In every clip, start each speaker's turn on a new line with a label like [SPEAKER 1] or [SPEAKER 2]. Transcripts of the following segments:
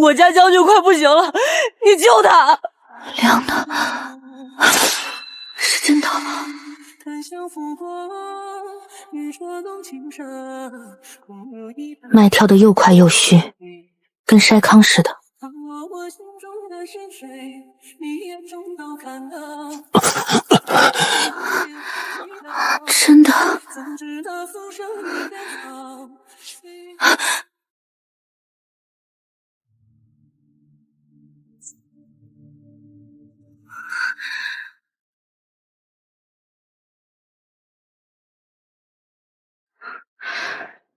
[SPEAKER 1] 我家将军快不行了，你救他！
[SPEAKER 2] 凉的，是真的。脉跳得又快又虚，跟筛糠似的。真的。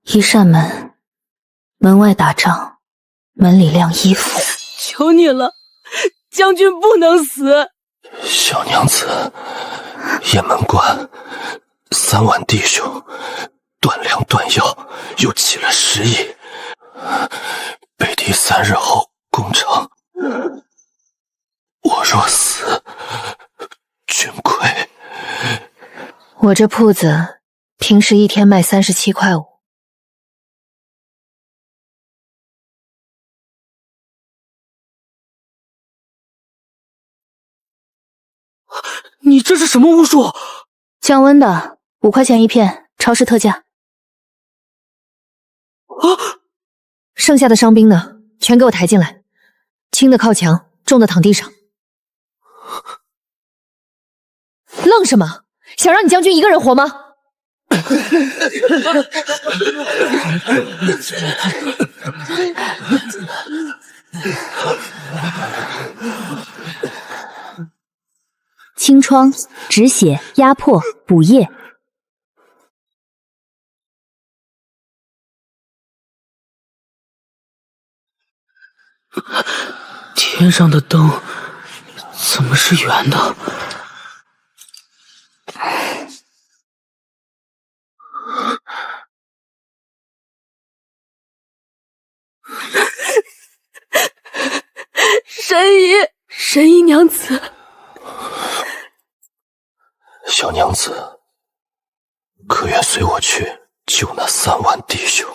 [SPEAKER 2] 一扇门，门外打仗，门里晾衣服。
[SPEAKER 1] 求你了，将军不能死！
[SPEAKER 3] 小娘子，雁门关3万弟兄断粮断药，又起了10亿。北狄3日后攻城，我若死，君亏。
[SPEAKER 2] 我这铺子平时一天卖37.5块。
[SPEAKER 1] 你这是什么巫术？
[SPEAKER 2] 降温的，5块钱一片，超市特价。剩下的伤兵呢，全给我抬进来，轻的靠墙，重的躺地上。愣什么？想让你将军一个人活吗？清创、止血、压迫、补液。
[SPEAKER 4] 天上的灯怎么是圆的？
[SPEAKER 1] 神医娘子，
[SPEAKER 3] 小娘子，可愿随我去救那3万弟兄？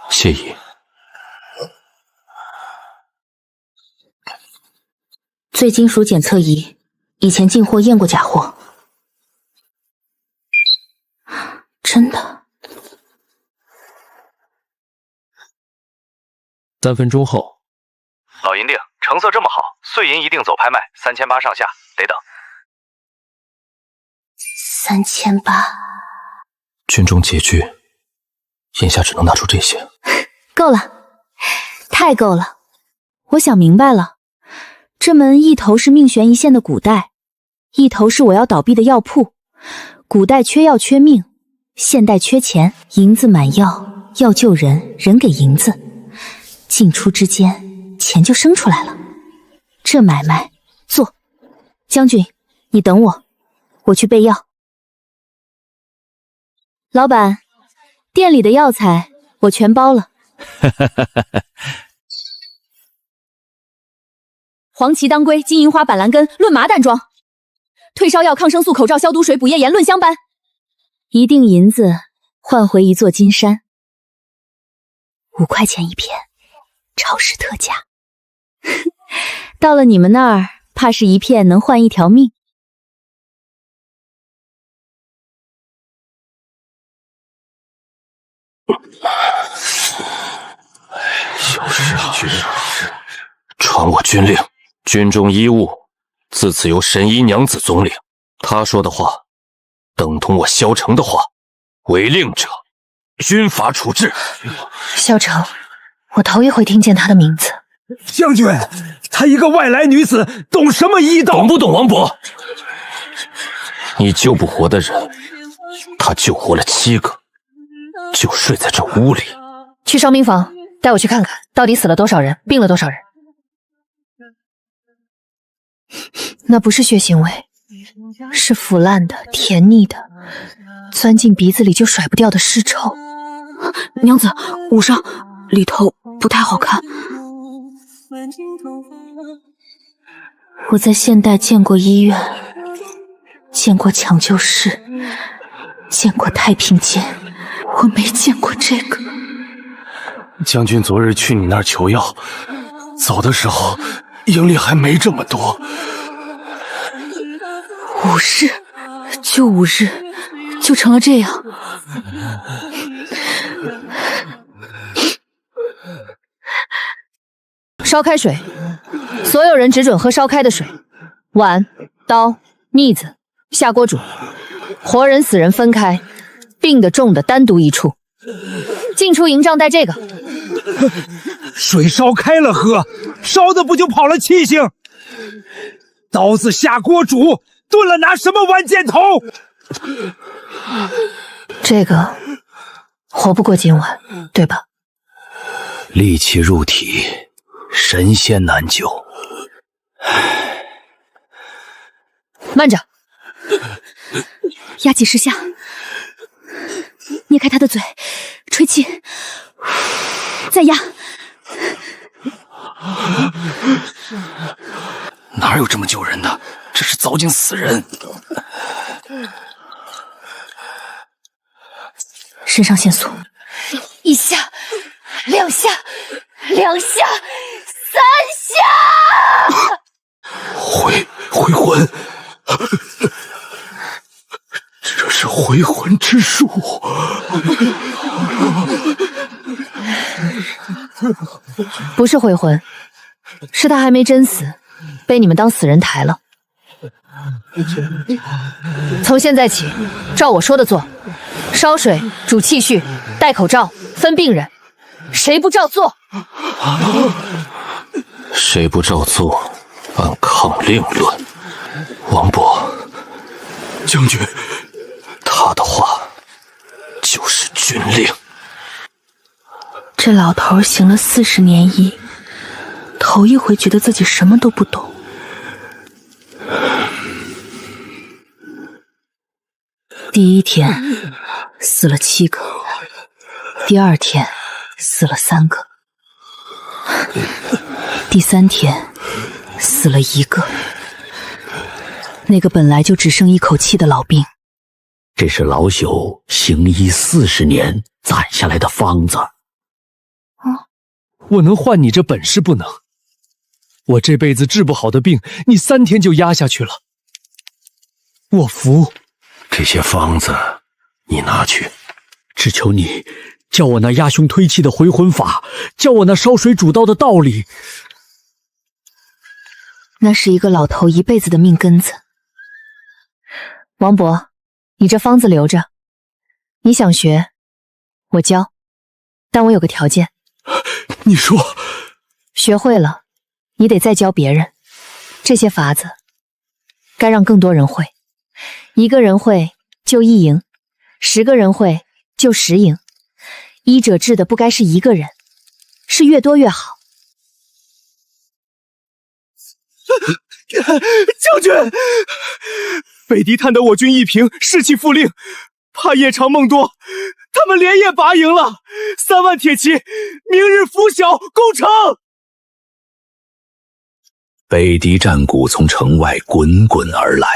[SPEAKER 3] 谢意。
[SPEAKER 2] 最金属检测仪，以前进货验过假货。真的。
[SPEAKER 5] 3分钟后，
[SPEAKER 6] 老银锭，成色这么好，碎银一定走拍卖，3800上下，得等。
[SPEAKER 2] 3800，
[SPEAKER 3] 军中拮据，眼下只能拿出这些。
[SPEAKER 2] 够了，太够了！我想明白了，这门一头是命悬一线的古代，一头是我要倒闭的药铺。古代缺药缺命，现代缺钱，银子买药，药救人，人给银子。进出之间，钱就生出来了。这买卖做。将军，你等我，我去备药。老板，店里的药材我全包了。黄芪、当归、金银花、板蓝根论麻袋装，退烧药、抗生素、口罩、消毒水、补液盐论香搬。一锭银子换回一座金山，5块钱一片，超市特价。到了你们那儿，怕是一片能换一条命。
[SPEAKER 3] 小事啊，传我军令，军中医务自此由神医娘子总领。他说的话，等同我萧城的话，违令者，军法处置。
[SPEAKER 2] 萧城，我头一回听见他的名字。
[SPEAKER 7] 将军，她一个外来女子，懂什么医道？
[SPEAKER 3] 懂不懂，王伯？你救不活的人，他救活了7个，就睡在这屋里。
[SPEAKER 2] 去伤兵房，带我去看看，到底死了多少人，病了多少人。那不是血腥味，是腐烂的、甜腻的，钻进鼻子里就甩不掉的尸臭。
[SPEAKER 1] 娘子，捂上，里头不太好看。
[SPEAKER 2] 我在现代见过医院，见过抢救室，见过太平间。
[SPEAKER 1] 我没见过这个。
[SPEAKER 7] 将军昨日去你那儿求药，走的时候营里还没这么多。
[SPEAKER 1] 5日，就5日，就成了这样。
[SPEAKER 2] 烧开水，所有人只准喝烧开的水。碗、刀、腻子下锅煮，活人死人分开，病的重的单独一处。进出营帐带这个。
[SPEAKER 7] 水烧开了喝，烧的不就跑了气性？刀子下锅煮，炖了拿什么碗见头？
[SPEAKER 2] 这个活不过今晚，对吧？
[SPEAKER 5] 戾气入体，神仙难救。
[SPEAKER 2] 慢着，
[SPEAKER 1] 压几10下，捏开他的嘴，吹气，再压。
[SPEAKER 5] 哪有这么救人的？这是糟践死人。
[SPEAKER 1] 肾上腺素
[SPEAKER 2] 1下，2下，2下，3下。
[SPEAKER 5] 回魂，这是回魂之术。
[SPEAKER 2] 不是回魂，是他还没真死，被你们当死人抬了。从现在起，照我说的做，烧水、煮器具、戴口罩、分病人，谁不照做？
[SPEAKER 3] 谁不照做，按抗令论。王伯，
[SPEAKER 5] 将军，
[SPEAKER 3] 他的话就是军令。
[SPEAKER 1] 这老头行了40年医，头一回觉得自己什么都不懂。第1天死了7个，第2天死了3个，第3天死了1个。那个本来就只剩一口气的老兵，
[SPEAKER 5] 这是老朽行医40年攒下来的方子。
[SPEAKER 7] 我能换你这本事不能？我这辈子治不好的病，你3天就压下去了。我服。
[SPEAKER 5] 这些方子你拿去，只求你教我那压胸推气的回魂法，教我那烧水煮刀的道理。
[SPEAKER 1] 那是一个老头一辈子的命根子。
[SPEAKER 2] 王伯，你这方子留着，你想学，我教，但我有个条件。
[SPEAKER 5] 你说，
[SPEAKER 2] 学会了，你得再教别人。这些法子，该让更多人会。1个人会就1营，10个人会就10营。医者治的不该是1个人，是越多越好。
[SPEAKER 7] 将军，北狄探得我军一平，士气复令，怕夜长梦多，他们连夜拔营了。3万铁骑，明日拂晓攻城。
[SPEAKER 5] 北狄战鼓从城外滚滚而来，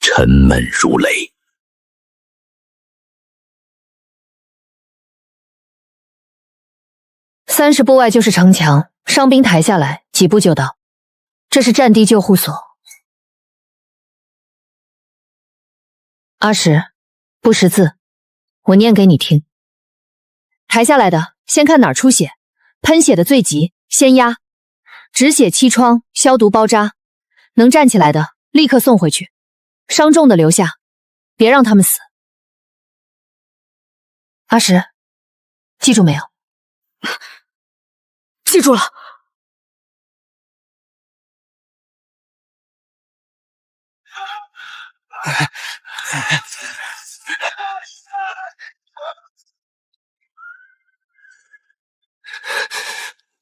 [SPEAKER 5] 沉闷如雷。
[SPEAKER 2] 30步外就是城墙，伤兵抬下来，几步就到。这是战地救护所。阿石，不识字，我念给你听。抬下来的，先看哪儿出血，喷血的最急，先压。止血7疮，消毒包扎。能站起来的，立刻送回去。伤重的留下，别让他们死。阿石，记住没有？
[SPEAKER 1] 记住了。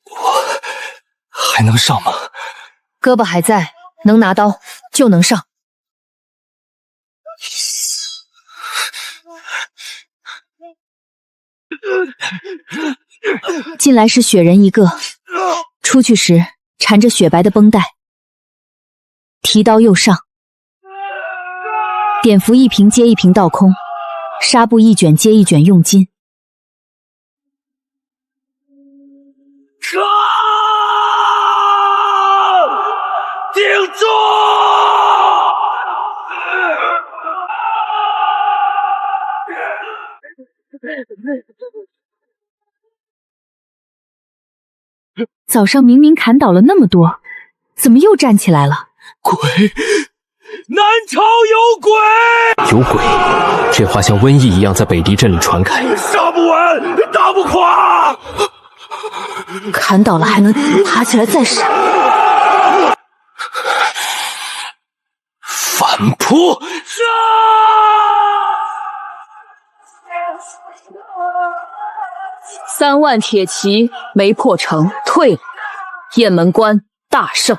[SPEAKER 7] 我还能上吗？
[SPEAKER 2] 胳膊还在，能拿刀就能上。进来时血人1个，出去时缠着雪白的绷带。提刀右上，碘伏1瓶接1瓶倒空，纱布1卷接1卷用金，早上明明砍倒了那么多，怎么又站起来了？
[SPEAKER 7] 鬼，南朝有鬼！
[SPEAKER 3] 有鬼！这话像瘟疫一样在北狄镇里传开。
[SPEAKER 7] 杀不完，打不垮。
[SPEAKER 2] 砍倒了还能爬起来再杀？
[SPEAKER 3] 反扑！
[SPEAKER 7] 杀
[SPEAKER 1] ！3万铁骑没破城，退了。雁门关大胜。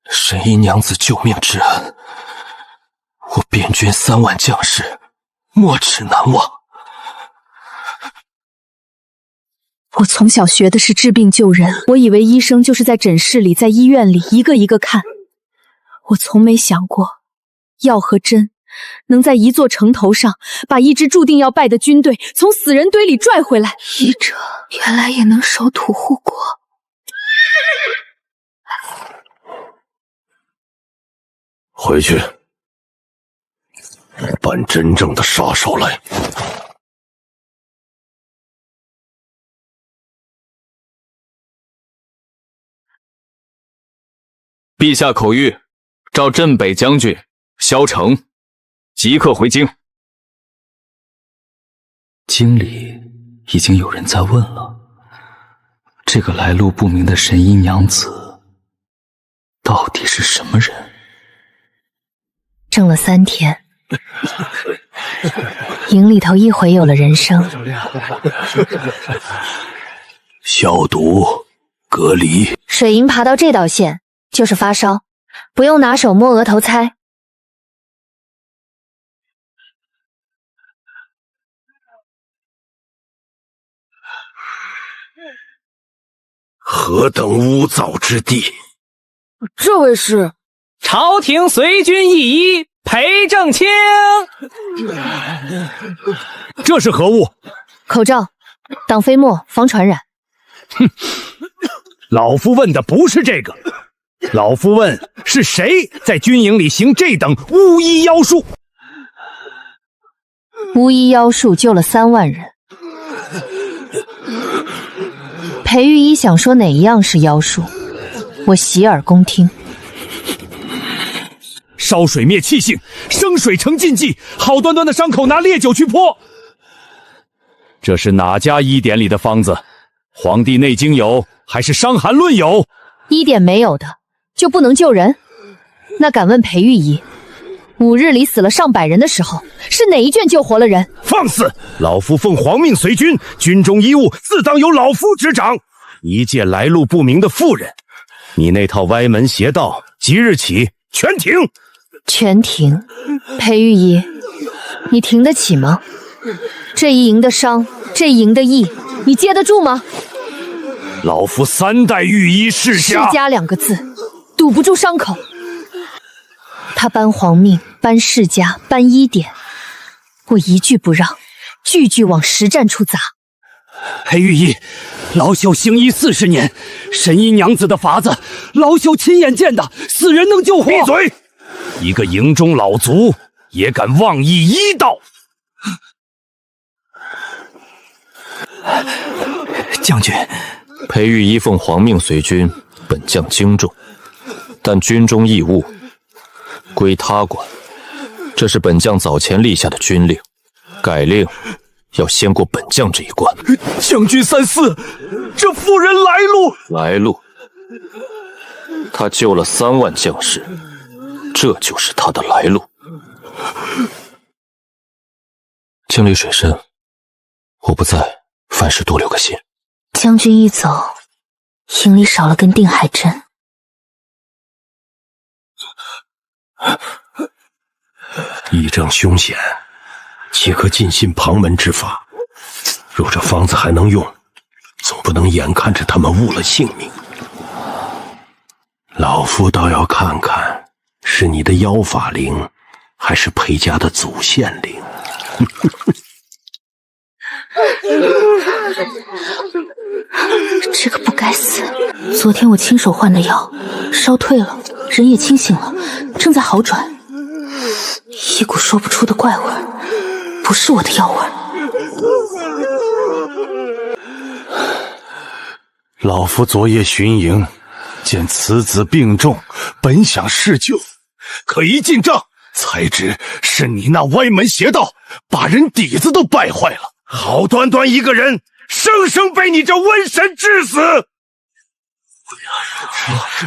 [SPEAKER 3] 神医娘子救命之恩，我边军3万将士没齿难忘。
[SPEAKER 2] 我从小学的是治病救人，我以为医生就是在诊室里，在医院里一个一个看。我从没想过，药和针能在一座城头上把一支注定要败的军队从死人堆里拽回来。医者原来也能守土护国。
[SPEAKER 5] 回去，扮真正的杀手来。
[SPEAKER 6] 陛下口谕，召镇北将军萧成，即刻回京。
[SPEAKER 4] 京里已经有人在问了，这个来路不明的神医娘子到底是什么人？
[SPEAKER 2] 挣了3天，营里头一回有了人声。
[SPEAKER 5] 消毒隔离。
[SPEAKER 2] 水银爬到这道线就是发烧，不用拿手摸额头猜。
[SPEAKER 5] 何等污糟之地！
[SPEAKER 1] 这位是
[SPEAKER 8] 朝廷随军御医裴正清。
[SPEAKER 5] 这是何物？
[SPEAKER 2] 口罩，挡飞沫，防传染。
[SPEAKER 5] 哼，老夫问的不是这个，老夫问是谁在军营里行这等巫医妖术？
[SPEAKER 2] 巫医妖术救了3万人。裴御医想说哪一样是妖术，我洗耳恭听。
[SPEAKER 5] 烧水灭气性，生水成禁忌，好端端的伤口拿烈酒去泼。这是哪家医典里的方子？《黄帝内经》有，还是《伤寒论》有？
[SPEAKER 2] 医典没有的就不能救人？那敢问裴御医，5日里死了上百人的时候，是哪一卷救活了人？
[SPEAKER 5] 放肆！老夫奉皇命随军，军中医务自当由老夫执掌。一介来路不明的妇人，你那套歪门邪道，即日起全停！
[SPEAKER 2] 全停？裴御医，你停得起吗？这一营的伤，这一营的疫，你接得住吗？
[SPEAKER 5] 老夫3代御医世家。
[SPEAKER 2] 世家2个字，堵不住伤口。他搬皇命，搬世家，搬医典，我一句不让，句句往实战处砸。
[SPEAKER 5] 裴御医，老朽行医40年，神医娘子的法子，老朽亲眼见的，死人能救活。闭嘴！一个营中老卒也敢妄议医道！
[SPEAKER 4] 将军，
[SPEAKER 3] 裴御医奉皇命随军，本将惊重，但军中义务归他管，这是本将早前立下的军令，改令要先过本将这一关。
[SPEAKER 7] 将军三思，这妇人
[SPEAKER 3] 来路，他救了3万将士，这就是他的来路。清理水深，我不在，凡事多留个心。
[SPEAKER 2] 将军一走，营里少了根定海针。
[SPEAKER 5] 议政凶险，岂可尽信旁门之法？若这方子还能用，总不能眼看着他们误了性命。老夫倒要看看，是你的妖法灵，还是裴家的祖先灵？
[SPEAKER 1] 这个不该死！昨天我亲手换的药，烧退了，人也清醒了，正在好转。一股说不出的怪味儿，不是我的药味儿。
[SPEAKER 9] 老夫昨夜巡营，见此子病重，本想施救，可一进帐，才知是你那歪门邪道，把人底子都败坏了。好端端一个人，生生被你这瘟神致死！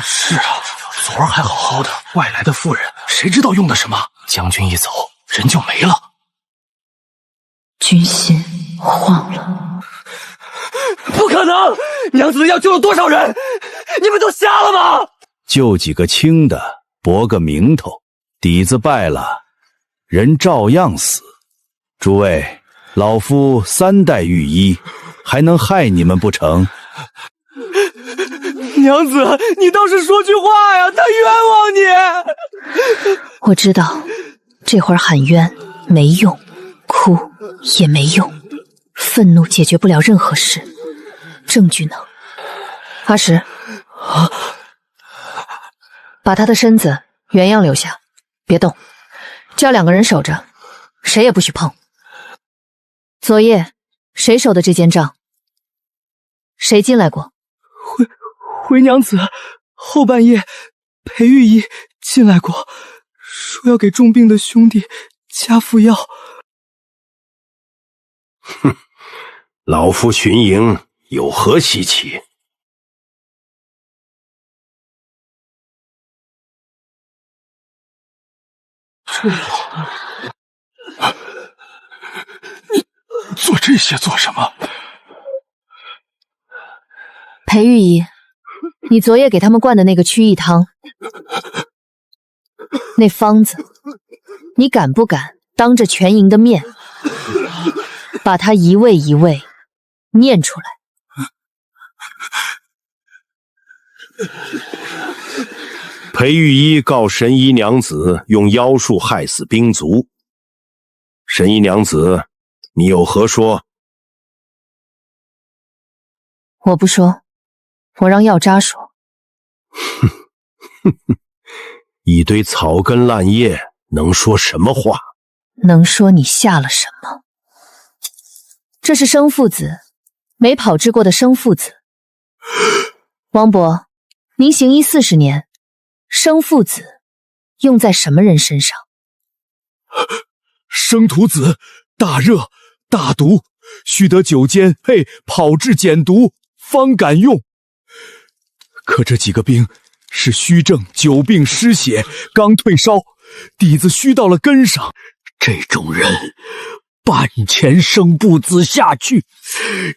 [SPEAKER 9] 是啊，昨儿还好好的，外来的妇人，谁知道用的什么？将军一走，人就没了。
[SPEAKER 1] 军心慌了。
[SPEAKER 7] 不可能！娘子的药救了多少人？你们都瞎了吗？
[SPEAKER 5] 救几个轻的，博个名头，底子败了，人照样死。诸位，老夫3代御医，还能害你们不成？
[SPEAKER 7] 娘子，你倒是说句话呀！他冤枉你。
[SPEAKER 1] 我知道，这会儿喊冤没用，哭也没用，愤怒解决不了任何事，证据呢？阿石，把他的身子原样留下，别动，叫2个人守着，谁也不许碰。昨夜谁守的这间帐？谁进来过？
[SPEAKER 7] 回娘子，后半夜裴御医进来过，说要给重病的兄弟加副药。
[SPEAKER 9] 哼，老夫巡营有何稀奇？你做这些做什么？
[SPEAKER 1] 裴御医，你昨夜给他们灌的那个祛疫汤，那方子，你敢不敢当着全营的面，把它一味一味念出来？
[SPEAKER 9] 裴御医告神医娘子用妖术害死兵卒。神医娘子，你有何说？
[SPEAKER 1] 我不说，我让药渣说。
[SPEAKER 9] 一堆草根烂叶能说什么话？
[SPEAKER 1] 能说你下了什么？这是生附子，没炮制过的生附子。王伯，您行医40年，生附子用在什么人身上？
[SPEAKER 5] 生徒子，大热大毒，须得9煎配炮制减毒，方敢用。可这几个兵是虚症久病失血，刚退烧，底子虚到了根上。这种人半钱生不子下去，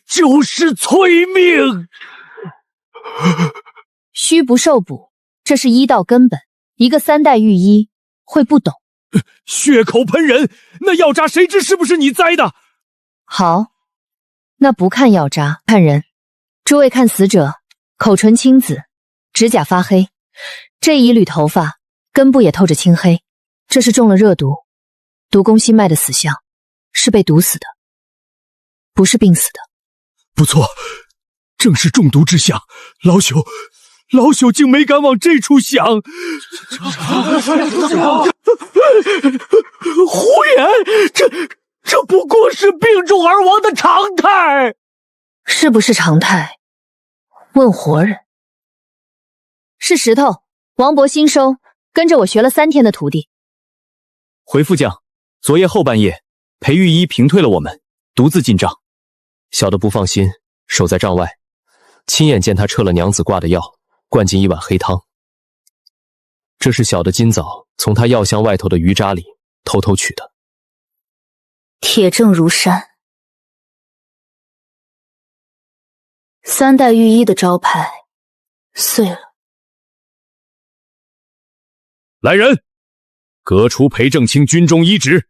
[SPEAKER 5] 就是催命。
[SPEAKER 1] 虚不受补，这是医道根本，一个3代御医会不懂？
[SPEAKER 5] 血口喷人，那药渣谁知是不是你栽的？
[SPEAKER 1] 好，那不看药渣，看人。诸位看死者，口唇青紫，指甲发黑，这一缕头发根部也透着青黑，这是中了热毒，毒攻心脉的死相，是被毒死的，不是病死的。
[SPEAKER 5] 不错，正是中毒之相。老朽竟没敢往这处想。胡言！这不过是病重而亡的常态。
[SPEAKER 1] 是不是常态？问活人。是石头，王伯新收，跟着我学了3天的徒弟。
[SPEAKER 6] 回副将，昨夜后半夜，裴御医平退了我们，独自进帐。小的不放心，守在帐外，亲眼见他撤了娘子挂的药，灌进一碗黑汤。这是小的今早从他药箱外头的鱼渣里偷偷取的。
[SPEAKER 1] 铁证如山。3代御医的招牌碎了。
[SPEAKER 5] 来人，革除裴正清军中医职，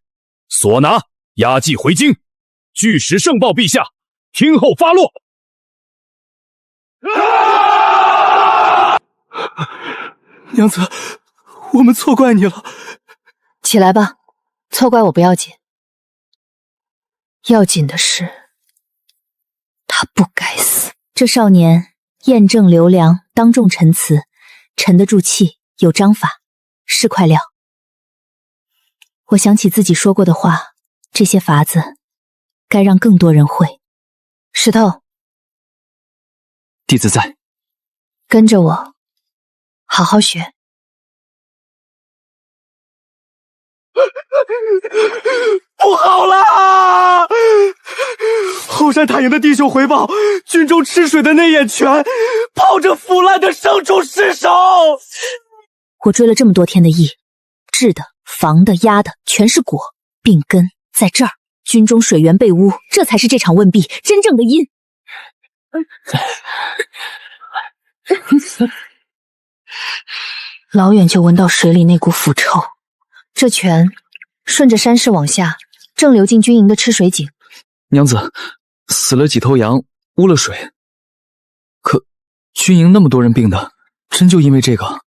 [SPEAKER 5] 所拿押解回京，据实盛报陛下，听候发落。
[SPEAKER 7] 娘子，我们错怪你了。
[SPEAKER 1] 起来吧，错怪我不要紧，要紧的是他不该死。
[SPEAKER 2] 这少年验证刘良，当众陈词，沉得住气，有章法，是块料。我想起自己说过的话，这些法子该让更多人会。
[SPEAKER 1] 石头，
[SPEAKER 4] 弟子在。
[SPEAKER 1] 跟着我，好好学。
[SPEAKER 7] 不好啦！后山塔营的弟兄回报，军中吃水的内眼泉泡着腐烂的牲畜尸首。
[SPEAKER 2] 我追了这么多天的疫，治的、防的、压的，全是果，病根在这儿。军中水源被污，这才是这场问弊真正的因。
[SPEAKER 1] 老远就闻到水里那股腐臭，这泉顺着山势往下，正流进军营的吃水井。
[SPEAKER 4] 娘子，死了几头羊，污了水。可军营那么多人病的，真就因为这个？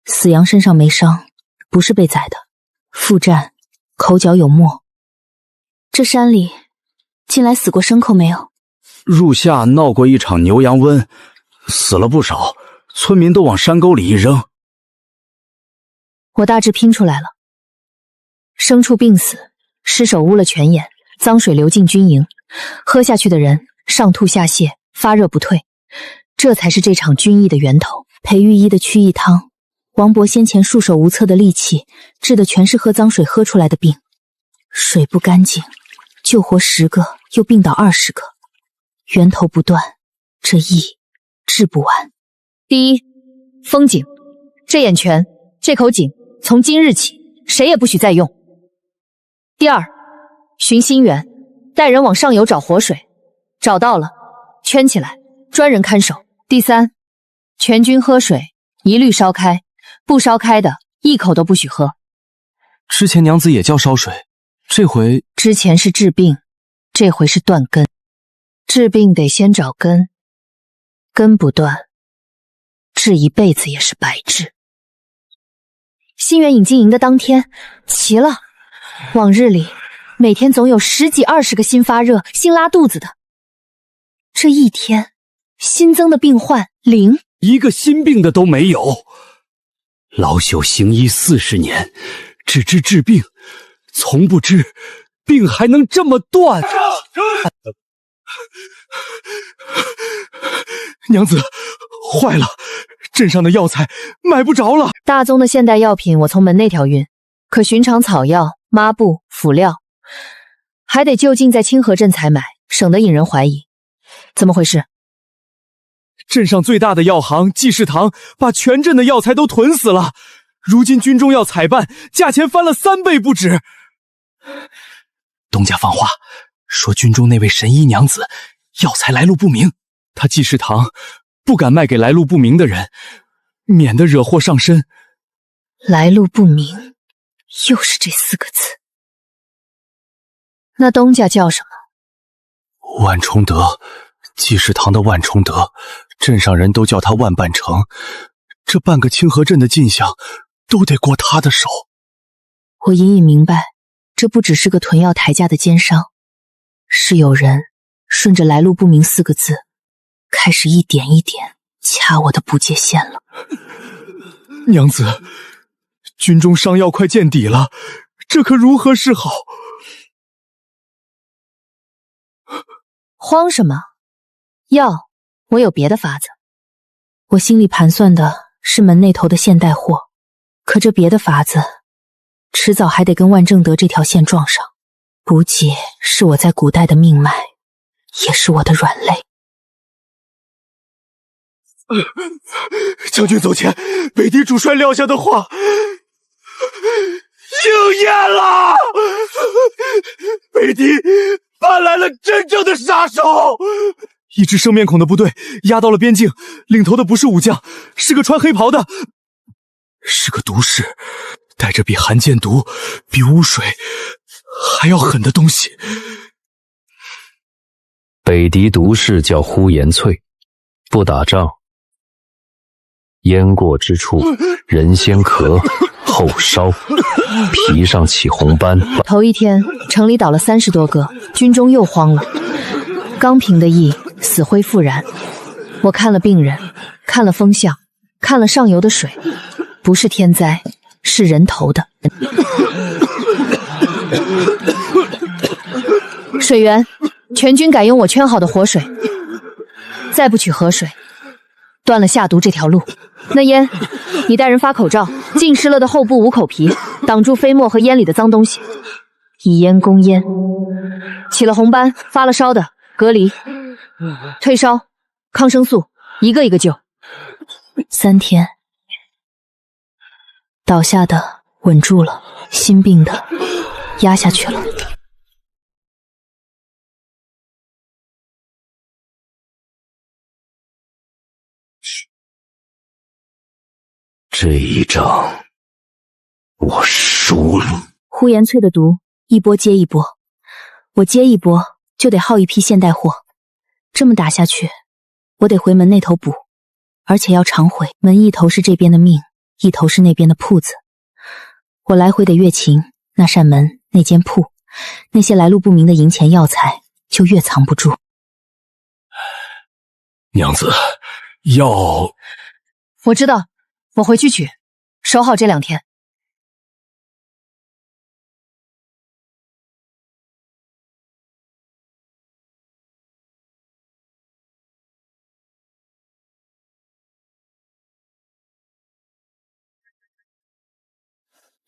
[SPEAKER 2] 死羊身上没伤，不是被宰的，腹战，口角有沫。这山里近来死过牲口没有？
[SPEAKER 5] 入夏闹过一场牛羊瘟，死了不少，村民都往山沟里一扔。
[SPEAKER 1] 我大致拼出来了，牲畜病死，尸首污了泉眼，脏水流进军营，喝下去的人上吐下泻，发热不退，这才是这场军疫的源头。裴御医的祛疫汤，王伯先前束手无策的戾气，治的全是喝脏水喝出来的病。水不干净，救活10个，又病倒20个，源头不断，这疫治不完。第一，封井，这眼泉，这口井，从今日起，谁也不许再用。第二，寻新源，带人往上游找活水，找到了，圈起来，专人看守。第三，全军喝水，一律烧开，不烧开的，一口都不许喝。
[SPEAKER 6] 之前娘子也叫烧水，这回……
[SPEAKER 1] 之前是治病，这回是断根。治病得先找根，根不断，治一辈子也是白治。新源引进营的当天，奇了，往日里每天总有10几20个新发热、新拉肚子的，这一天新增的病患0，
[SPEAKER 5] 一个新病的都没有。老朽行医40年，只知治病，从不知病还能这么断。
[SPEAKER 7] 娘子，坏了，镇上的药材买不着了。
[SPEAKER 1] 大宗的现代药品我从门内调运，可寻常草药、抹布、辅料，还得就近在清河镇采买，省得引人怀疑。怎么回事？
[SPEAKER 7] 镇上最大的药行济世堂把全镇的药材都囤死了，如今军中要采办，价钱翻了3倍不止。
[SPEAKER 4] 东家放话说，军中那位神医娘子药材来路不明，
[SPEAKER 7] 他济世堂不敢卖给来路不明的人，免得惹祸上身。
[SPEAKER 1] 来路不明，又是这4个字。那东家叫什么？
[SPEAKER 9] 万崇德，济世堂的万崇德，镇上人都叫他万半城。这半个清河镇的进项都得过他的手。
[SPEAKER 1] 我隐隐明白，这不只是个囤药抬价的奸商，是有人顺着来路不明4个字，开始一点一点掐我的补界线了。
[SPEAKER 7] 娘子，军中伤药快见底了，这可如何是好？
[SPEAKER 1] 慌什么？药，我有别的法子。
[SPEAKER 2] 我心里盘算的是门那头的现代货，可这别的法子，迟早还得跟万正德这条线撞上。补解是我在古代的命脉，也是我的软肋。
[SPEAKER 7] 将军走前，北狄主帅撂下的话应验了，北狄搬来了真正的杀手。一支生面孔的部队压到了边境，领头的不是武将，是个穿黑袍的，是个毒士，带着比寒剑毒、比污水还要狠的东西。
[SPEAKER 3] 北狄毒士叫呼延翠，不打仗，淹过之处，人先咳后烧，皮上起红斑。
[SPEAKER 1] 头一天城里倒了30多个，军中又慌了。刚平的疫死灰复燃，我看了病人，看了风向，看了上游的水，不是天灾，是人投的。水源，全军改用我圈好的活水，再不取河水，断了下毒这条路。那烟，你带人发口罩，浸湿了的后部捂口皮，挡住飞沫和烟里的脏东西，以烟攻烟。起了红斑、发了烧的隔离，退烧、抗生素，一个一个救。
[SPEAKER 2] 3天，倒下的稳住了，心病的压下去了。
[SPEAKER 3] 这一仗我输了。
[SPEAKER 2] 呼延翠的毒一波接一波，我接一波就得耗一批现代货，这么打下去，我得回门那头补，而且要常回。门一头是这边的命，一头是那边的铺子，我来回得越勤，那扇门那间铺，那些来路不明的银钱药材就越藏不住。
[SPEAKER 3] 娘子，药
[SPEAKER 1] 我知道，我回去取，守好这2天。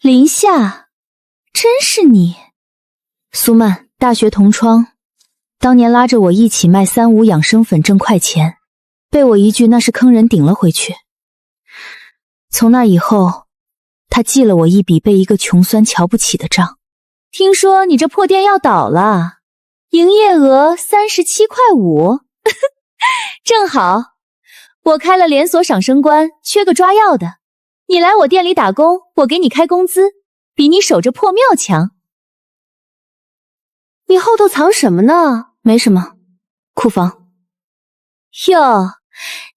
[SPEAKER 2] 林夏，真是你！苏曼，大学同窗，当年拉着我一起卖3-5养生粉挣快钱，被我一句那是坑人顶了回去。从那以后，他记了我一笔被一个穷酸瞧不起的账。听说你这破店要倒了，营业额37.5块，正好，我开了连锁赏生关，缺个抓药的。你来我店里打工，我给你开工资，比你守着破庙强。你后头藏什么呢？没什么，库房。哟，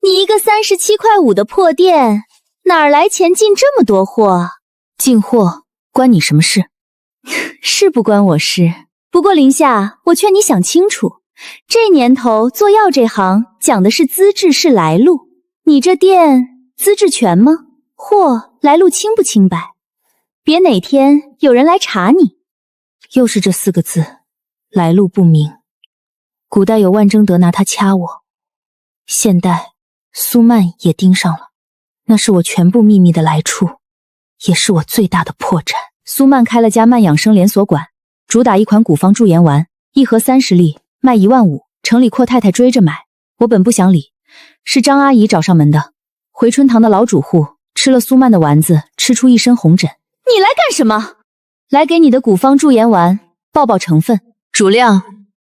[SPEAKER 2] 你一个37.5块的破店，哪儿来钱进这么多货？进货关你什么事？是不关我事。不过林夏，我劝你想清楚，这年头做药这行讲的是资质是来路，你这店资质全吗？货来路清不清白？别哪天有人来查你。又是这4个字，来路不明。古代有万征德拿他掐我，现代苏曼也盯上了，那是我全部秘密的来处，也是我最大的破绽。苏曼开了家慢养生连锁馆，主打一款古方驻颜丸，1盒30粒，卖15000，城里阔太太追着买，我本不想理，是张阿姨找上门的。回春堂的老主户吃了苏曼的丸子，吃出一身红疹。你来干什么？来给你的古方驻颜丸报报成分。
[SPEAKER 1] 主料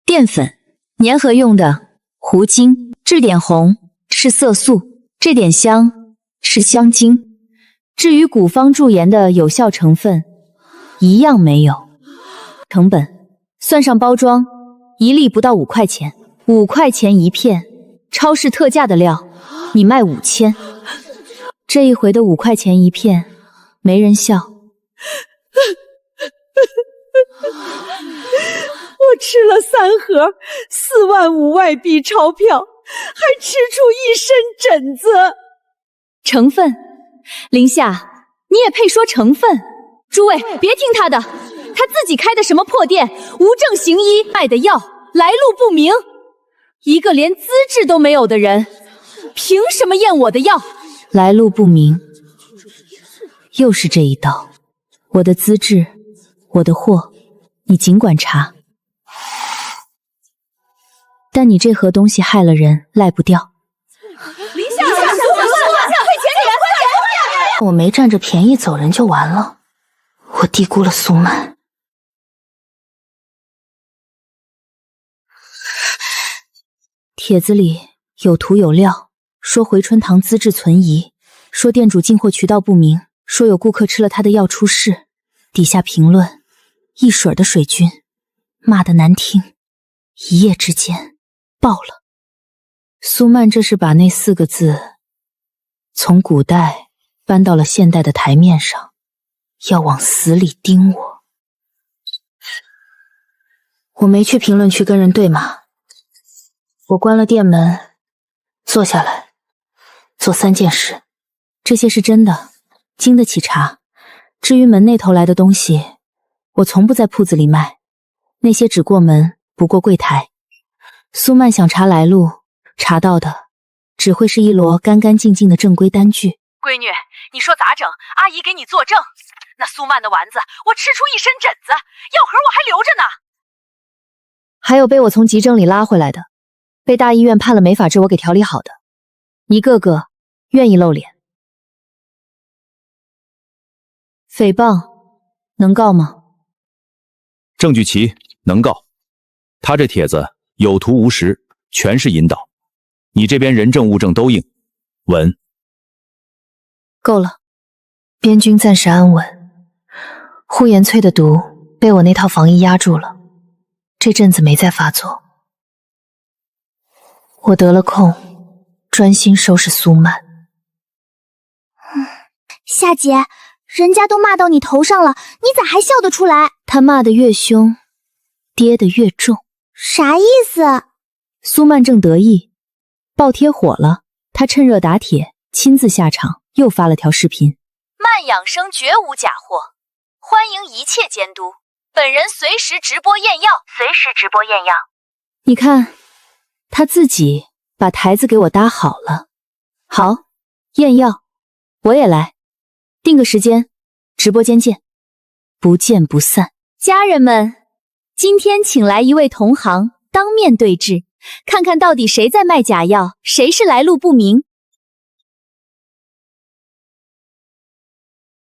[SPEAKER 1] 淀粉，粘合用的糊精，质点红是色素，这点香是香精。至于古方驻颜的有效成分，一样没有。成本算上包装，1粒不到5块钱，5块钱一片，超市特价的料，你卖5000。这一回的5块钱一片，没人笑。
[SPEAKER 10] 我吃了3盒45000外币钞票，还吃出一身疹子。
[SPEAKER 2] 成分，林夏，你也配说成分？诸位别听他的，他自己开的什么破店，无证行医，卖的药来路不明，一个连资质都没有的人，凭什么验我的药？来路不明，又是这一道。我的资质，我的货，你尽管查。但你这盒东西害了人，赖不掉。
[SPEAKER 10] 林夏，快钱点！
[SPEAKER 2] 我没占着便宜走人就完了，我低估了苏曼。帖子里有图有料，说回春堂资质存疑，说店主进货渠道不明，说有顾客吃了他的药出事。底下评论一水的水军，骂得难听，一夜之间爆了。苏曼这是把那4个字从古代搬到了现代的台面上，要往死里盯我。我没去评论区跟人对骂，我关了店门，坐下来做3件事。这些是真的，经得起查。至于门那头来的东西，我从不在铺子里卖，那些只过门不过柜台。苏曼想查来路，查到的只会是一摞干干净净的正规单据。
[SPEAKER 11] 闺女，你说咋整？阿姨给你作证。那苏曼的丸子，我吃出一身疹子，药盒我还留着呢。
[SPEAKER 1] 还有被我从急诊里拉回来的，被大医院判了没法治我给调理好的，一个个愿意露脸。诽谤能告吗？
[SPEAKER 6] 证据齐，能告。他这帖子有图无实，全是引导。你这边人证物证都硬，稳。
[SPEAKER 1] 够了，边军暂时安稳。呼延翠的毒被我那套防疫压住了，这阵子没再发作。我得了空，专心收拾苏曼。
[SPEAKER 12] 夏姐，人家都骂到你头上了，你咋还笑得出来？
[SPEAKER 2] 他骂得越凶，跌得越重。
[SPEAKER 12] 啥意思？
[SPEAKER 2] 苏曼正得意，爆贴火了，他趁热打铁，亲自下场，又发了条视频。
[SPEAKER 11] 慢养生绝无假货，欢迎一切监督。本人随时直播验药，
[SPEAKER 2] 你看，他自己把台子给我搭好了。好，验药，我也来，定个时间，直播间见，不见不散。家人们，今天请来一位同行当面对质，看看到底谁在卖假药，谁是来路不明。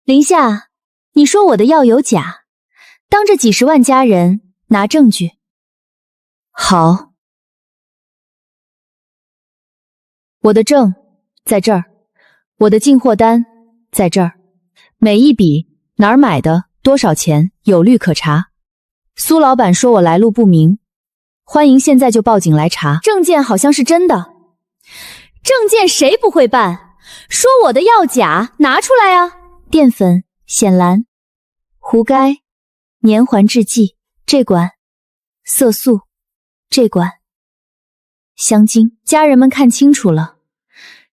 [SPEAKER 2] 林夏，你说我的药有假，当着几十万家人拿证据。好，我的证在这儿，我的进货单在这儿，每一笔哪儿买的，多少钱，有律可查。苏老板说我来路不明，欢迎现在就报警来查。证件好像是真的，证件谁不会办？说我的药假，拿出来啊！淀粉、显蓝、糊该、粘环制剂这管，色素这管，香精。家人们看清楚了，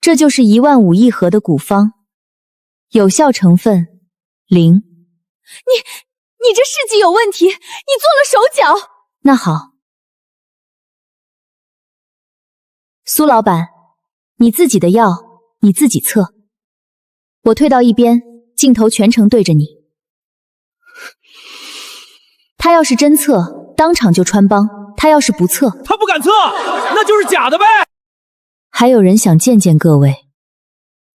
[SPEAKER 2] 这就是15000亿盒的古方，有效成分0。你这试剂有问题，你做了手脚。那好，苏老板，你自己的药你自己测，我退到一边，镜头全程对着你。他要是真测，当场就穿帮；他要是不测，
[SPEAKER 5] 他不敢测，那就是假的呗。
[SPEAKER 2] 还有人想见见各位。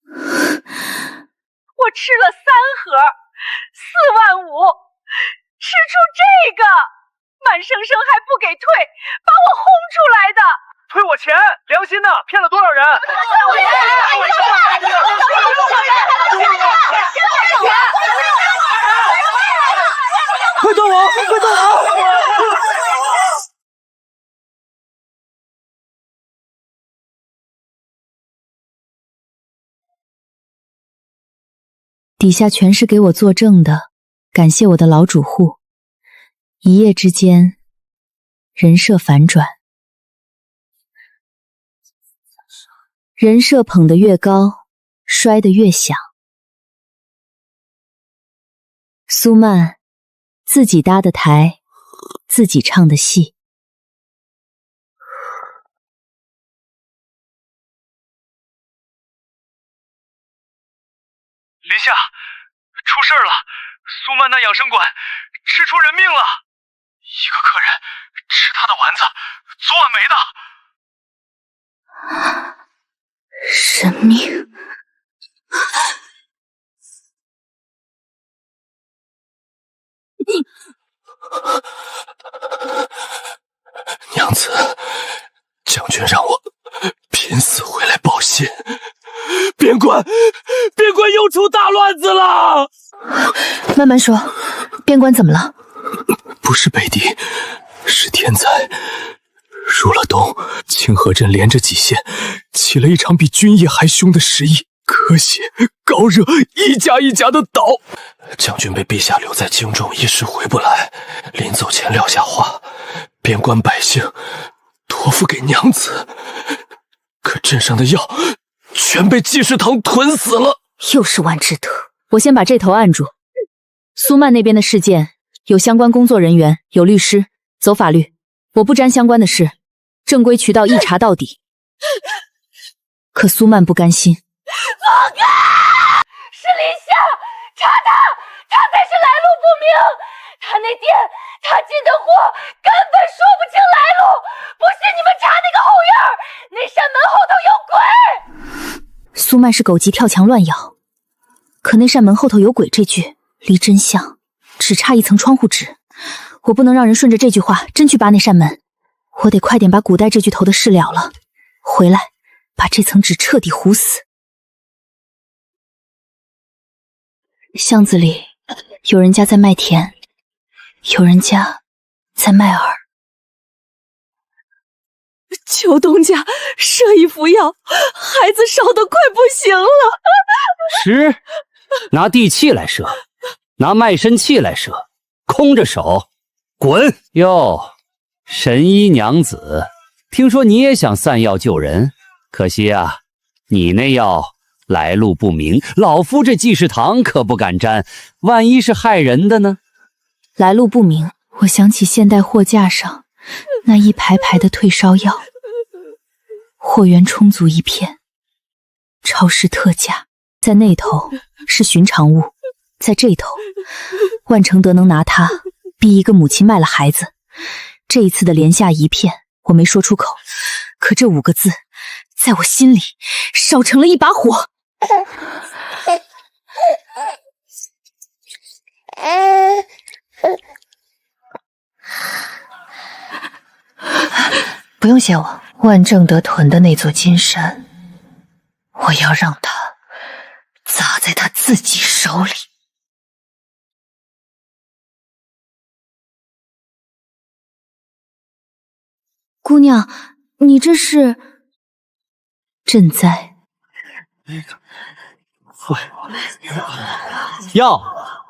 [SPEAKER 11] 我吃了3盒，45000，吃出这个，满生生还不给退，把我轰出来的。
[SPEAKER 8] 退我钱，良心的，骗了多少人？
[SPEAKER 7] 快断网！快断网！
[SPEAKER 2] 底下全是给我作证的，感谢我的老主户。一夜之间，人设反转，人设捧得越高，摔得越响。苏曼自己搭的台，自己唱的戏。
[SPEAKER 13] 林夏，出事了！苏曼那养生馆吃出人命了，一个客人吃他的丸子，昨晚没的。
[SPEAKER 2] 神命！
[SPEAKER 3] 娘子，将军让我拼死回来报信。
[SPEAKER 7] 边关又出大乱子了！
[SPEAKER 1] 慢慢说，边关怎么了？
[SPEAKER 3] 不是北敌，是天灾。入了冬，清河镇连着几县起了一场比军役还凶的时疫。
[SPEAKER 7] 咳血高热一家一家的倒。
[SPEAKER 3] 将军被陛下留在京中，一时回不来。临走前撂下话，边关百姓托付给娘子。可镇上的药全被济世堂囤死了。
[SPEAKER 2] 又是万志德，我先把这头按住。苏曼那边的事件，有相关工作人员，有律师，走法律，我不沾相关的事，正规渠道一查到底。可苏曼不甘心。
[SPEAKER 11] 放开！是林夏，查他才是来路不明。他那店，他进的货根本说不清来路。不信你们查那个后院，那扇门后头有鬼。
[SPEAKER 2] 苏曼是狗急跳墙乱咬，可那扇门后头有鬼这句离真相只差一层窗户纸，我不能让人顺着这句话真去扒那扇门，我得快点把古代这句头的事了了，回来把这层纸彻底糊死。巷子里有人家在卖田，有人家在卖饵。
[SPEAKER 10] 求东家设一服药，孩子烧得快不行了。
[SPEAKER 5] 是，拿地气来射，拿卖身契来射，空着手滚！哟，神医娘子，听说你也想散药救人，可惜啊，你那药来路不明，老夫这济世堂可不敢沾，万一是害人的呢？
[SPEAKER 2] 来路不明，我想起现代货架上那一排排的退烧药，货源充足一片，超市特价，在那头是寻常物，在这头万承德能拿它逼一个母亲卖了孩子。这一次的连下一片我没说出口，可这5个字在我心里烧成了一把火。
[SPEAKER 1] 不用谢我，万正德屯的那座金山，我要让他砸在他自己手里。
[SPEAKER 2] 姑娘，你这是？赈灾。
[SPEAKER 6] 药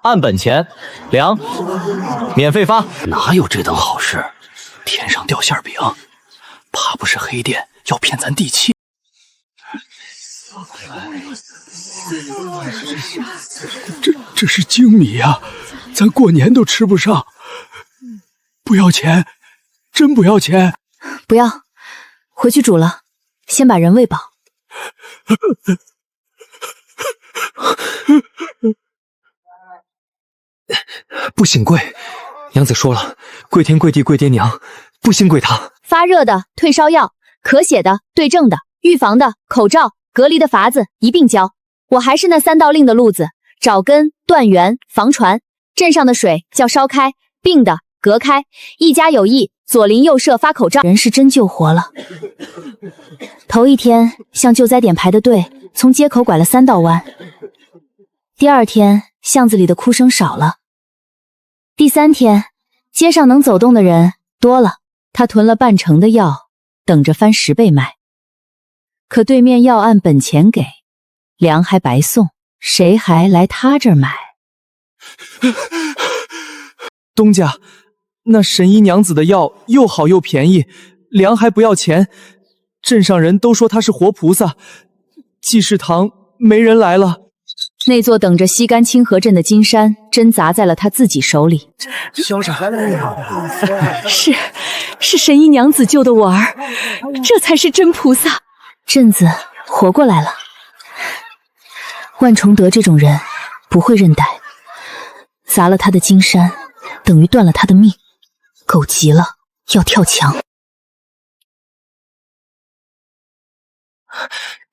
[SPEAKER 6] 按本钱，粮免费发。
[SPEAKER 4] 哪有这等好事？天上掉馅饼，怕不是黑店要骗咱地契？
[SPEAKER 7] 这是精米呀，咱过年都吃不上。不要钱，真不要钱。
[SPEAKER 2] 不要，回去煮了，先把人喂饱。
[SPEAKER 6] 不兴贵，娘子说了，跪天跪地跪爹娘，不兴跪他。
[SPEAKER 2] 发热的退烧药，咳血的对症的，预防的口罩，隔离的法子一并教。我还是那3道令的路子：找根、断源、防传。镇上的水叫烧开，病的隔开。一家有意，左邻右舍发口罩。人是真救活了。头一天向救灾点排的队，从街口拐了3道弯。第2天巷子里的哭声少了。第3天街上能走动的人多了，他囤了半成的药，等着翻10倍卖。可对面药按本钱给，粮还白送，谁还来他这儿买？
[SPEAKER 7] 东家，那神医娘子的药又好又便宜，粮还不要钱，镇上人都说她是活菩萨，济世堂没人来了。
[SPEAKER 2] 那座等着吸干清河镇的金山，真砸在了他自己手里。
[SPEAKER 7] 萧闪，
[SPEAKER 10] 是神医娘子救的我儿，这才是真菩萨。
[SPEAKER 2] 镇子活过来了。万崇德这种人不会认贷，砸了他的金山，等于断了他的命。狗急了，要跳墙。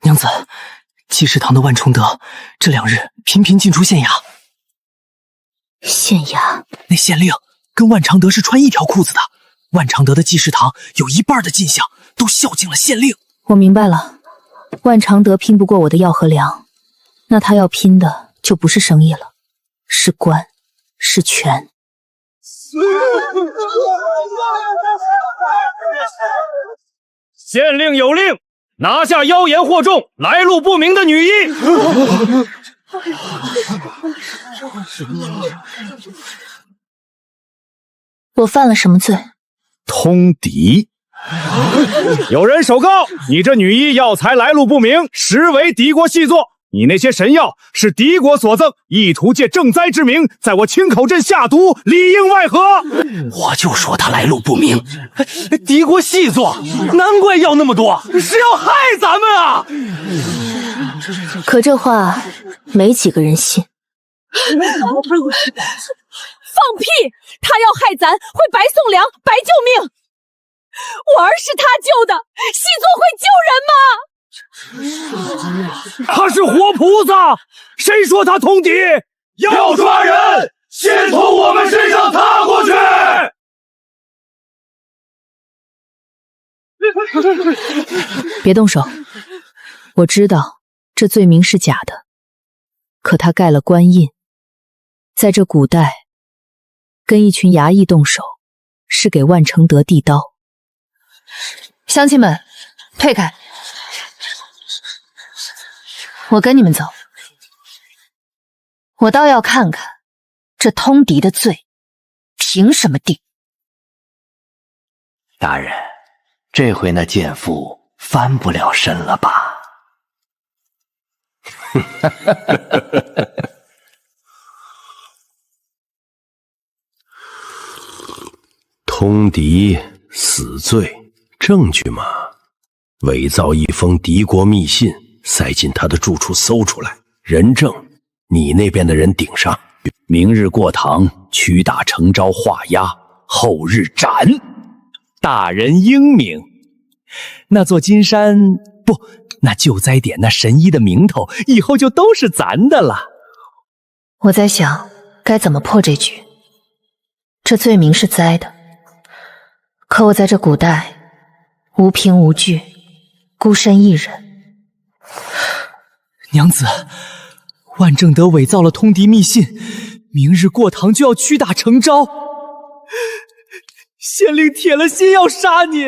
[SPEAKER 4] 娘子，济世堂的万崇德这2日频频进出县衙。
[SPEAKER 2] 县衙？
[SPEAKER 4] 那县令跟万常德是穿一条裤子的，万常德的济世堂有一半的进项都孝敬了县令。
[SPEAKER 2] 我明白了，万常德拼不过我的药和粮，那他要拼的就不是生意了，是官，是权。
[SPEAKER 5] 县令有令，拿下妖言惑众、来路不明的女医。
[SPEAKER 2] 我犯了什么罪？
[SPEAKER 5] 通敌。有人首告，你这女医药材来路不明，实为敌国细作。你那些神药是敌国所赠，意图借赈灾之名，在我青口镇下毒，里应外合。
[SPEAKER 7] 我就说他来路不明，敌国细作，难怪要那么多，是要害咱们啊！
[SPEAKER 2] 可这话没几个人信。
[SPEAKER 10] 放屁！他要害咱，会白送粮，白救命。我儿是他救的，细作会救人吗？
[SPEAKER 5] 他是活菩萨，谁说他通敌？
[SPEAKER 7] 要抓人，先从我们身上踏过去。
[SPEAKER 2] 别动手，我知道这罪名是假的，可他盖了官印，在这古代，跟一群衙役动手，是给万承德递刀。
[SPEAKER 1] 乡亲们，退开！我跟你们走，我倒要看看这通敌的罪凭什么定。
[SPEAKER 14] 大人，这回那贱妇翻不了身了吧？
[SPEAKER 3] 通敌死罪，证据嘛，伪造一封敌国密信，塞进他的住处搜出来，人证你那边的人顶上，
[SPEAKER 5] 明日过堂，屈打成招画押，后日斩。大人英明。那座金山不，那救灾点那神医的名头，以后就都是咱的了。
[SPEAKER 1] 我在想该怎么破这局。这罪名是栽的，可我在这古代无凭无据，孤身一人。
[SPEAKER 4] 娘子，万正德伪造了通敌密信，明日过堂就要屈打成招。县令铁了心要杀你。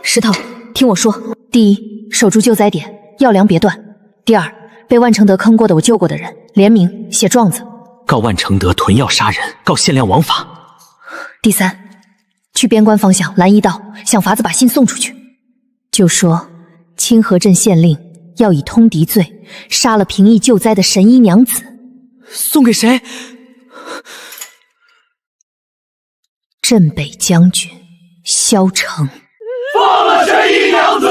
[SPEAKER 1] 石头，听我说，第一，守住救灾点，药粮别断；第二，被万承德坑过的我救过的人，联名写状子，
[SPEAKER 4] 告万承德囤药杀人，告县令枉法。
[SPEAKER 1] 第三，去边关方向拦一道，想法子把信送出去，就说清河镇县令要以通敌罪杀了平邑救灾的神医娘子。
[SPEAKER 4] 送给谁？
[SPEAKER 1] 镇北将军萧成。
[SPEAKER 7] 放了神医娘子，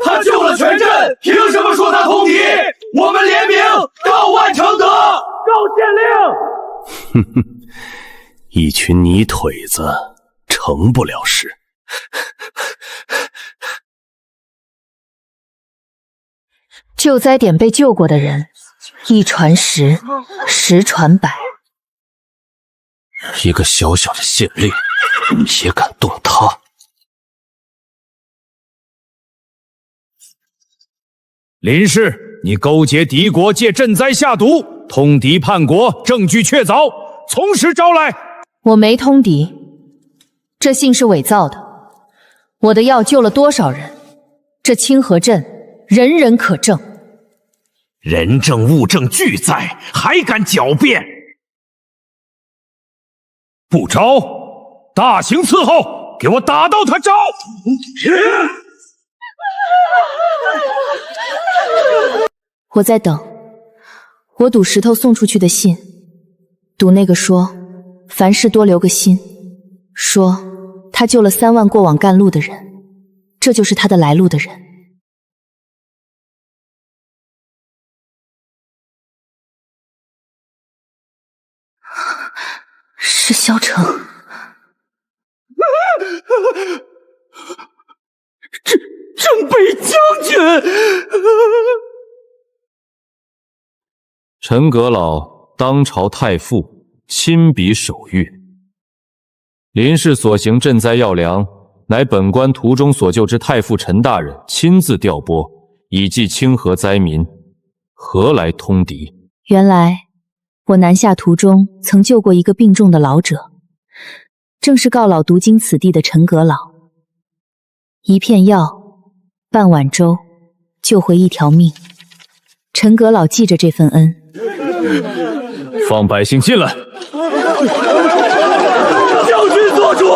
[SPEAKER 7] 他救了全镇，凭什么说他通敌？我们联名告万承德，告县令。
[SPEAKER 3] 哼哼，一群泥腿子成不了事。
[SPEAKER 1] 救灾点被救过的人，一传十，十传百。
[SPEAKER 3] 一个小小的县令，也敢动他？
[SPEAKER 5] 林氏，你勾结敌国，借赈灾下毒，通敌叛国，证据确凿，从实招来。
[SPEAKER 1] 我没通敌，这信是伪造的。我的药救了多少人？这清河镇人人可证。
[SPEAKER 5] 人证物证俱在，还敢狡辩？不招，大刑伺候，给我打到他招！
[SPEAKER 2] 我在等，我赌石头送出去的信，赌那个说凡事多留个心，说他救了3万过往干路的人，这就是他的来路的人。是萧成。
[SPEAKER 7] 镇北将军。
[SPEAKER 3] 陈阁老当朝太傅，亲笔手谕：林氏所行赈灾药粮，乃本官途中所救之太傅陈大人亲自调拨，以济清河灾民，何来通敌？
[SPEAKER 2] 原来我南下途中曾救过一个病重的老者，正是告老途经此地的陈阁老。一片药，半碗粥，救回一条命。陈阁老记着这份恩。
[SPEAKER 5] 放百姓进来。
[SPEAKER 7] 将军做主，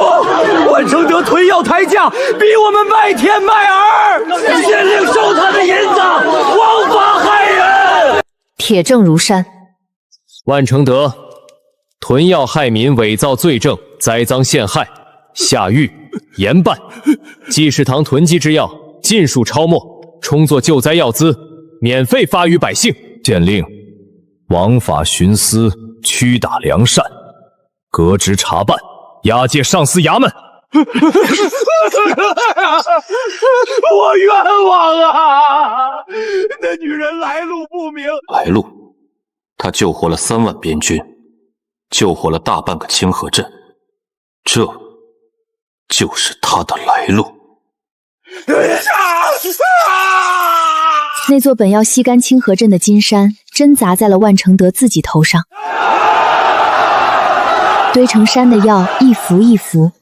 [SPEAKER 7] 万承德屯药抬价，逼我们卖天卖儿，县令收他的银子，枉法害人。
[SPEAKER 1] 铁证如山。
[SPEAKER 6] 万承德屯药害民，伪造罪证，栽赃陷害，下狱严办。济世堂囤积之药尽数抄没，充作救灾药资，免费发于百姓。
[SPEAKER 5] 县令，王法徇私，屈打良善，革职查办，押解上司衙门。
[SPEAKER 9] 我冤枉啊！那女人来路不明。
[SPEAKER 3] 来路？她救活了3万边军，救活了大半个清河镇，这就是她的来路。
[SPEAKER 2] 那座本要吸干清河镇的金山，真砸在了万承德自己头上。堆成山的药一幅一幅，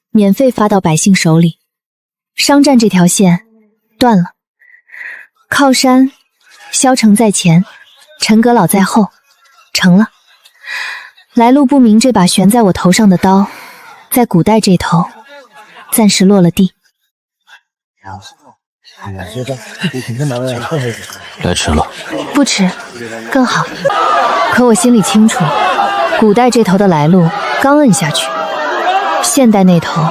[SPEAKER 2] 免费发到百姓手里。商战这条线断了，靠山，萧成在前，陈阁老在后，成了。来路不明这把悬在我头上的刀，在古代这头暂时落了地。
[SPEAKER 3] 来迟了，
[SPEAKER 1] 不迟，更好。可我心里清楚，古代这头的来路刚摁下去，现代那头